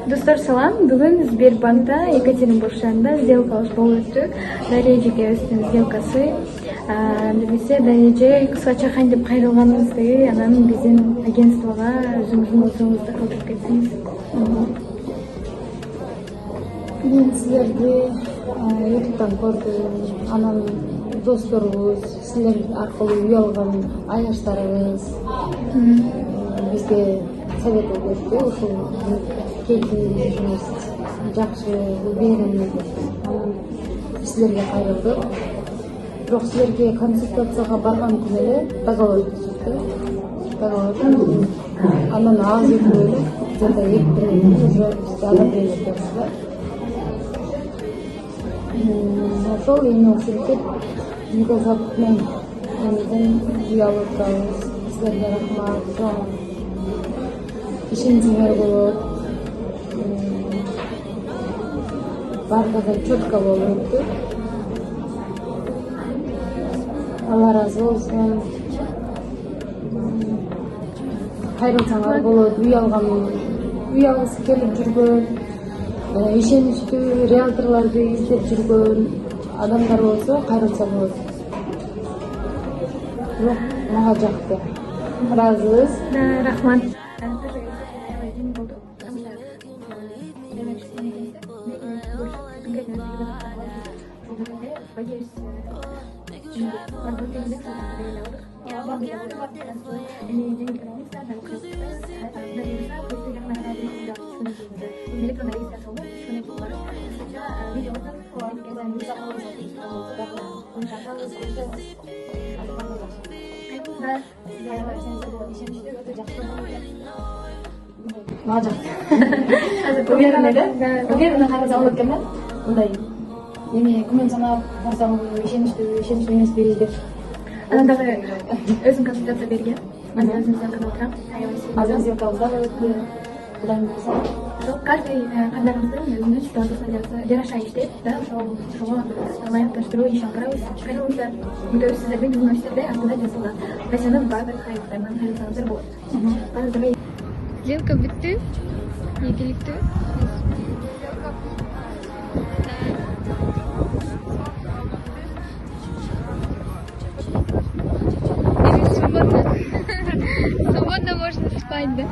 Достор салам, бүгүн Сбербанкта Екатеринбург шаарында сделка болуп өттү. Дария жекебиздин сделкасы. Бизге Дария кыскача кантип кайрылганыбызды анан биздин агентствого өзүңүздүн отуңузду калтырып кетсеңиз. Мен силерди ютубтан көрдүм, анан досторубуз, силер аркылуу үй алган аяштарыбыз бизге совет берди. Ушул кейпиңиз жакшы беремин деп анан силерге кайрылдык. Бирок силерге консультацияга барган күнү эле договор түзүктү. Анан аз өтүп эле где-то 2 күн уже бизге одобрение бердилер. Ошол эми ушинтип Юго-Запад менен үй алып турабыз. Силерге рахмат. Ишенимиңер болот. Бардыгы четко болуп өттү. Алла разы болсун. Кайрылсаңар болот. Үй алгысы келип жүргөн, ишеничтүү риэлторлорду издеп жүргөн адамдар болсо кайрылса болот. Бирок мага жакты. Разыбыз. Рахмат. Мага жакты. Уверенно караса болот экен да. Мындай эми күмөн санап барсам ишеничтүү эмеспи деп. Анан дагы өзүң консультация берген. Анан өзүң сделкада отурам. Азыр сделкабызда болот. Кудайым буйруса. Каждый кадамыбыздын өзүнүн ситуациясына жараша иштейт да, ошого ылайыкташтыруу иш алып барабыз. Кайрылыңыздар. Мүддөбүз сиздердин журналисттерде артында жазылган. Кайсанын баардык хайыптарынан кайрылсаңыздар болот. Сделка бүттү. Ийгиликтүү. Свободно можно спать, да?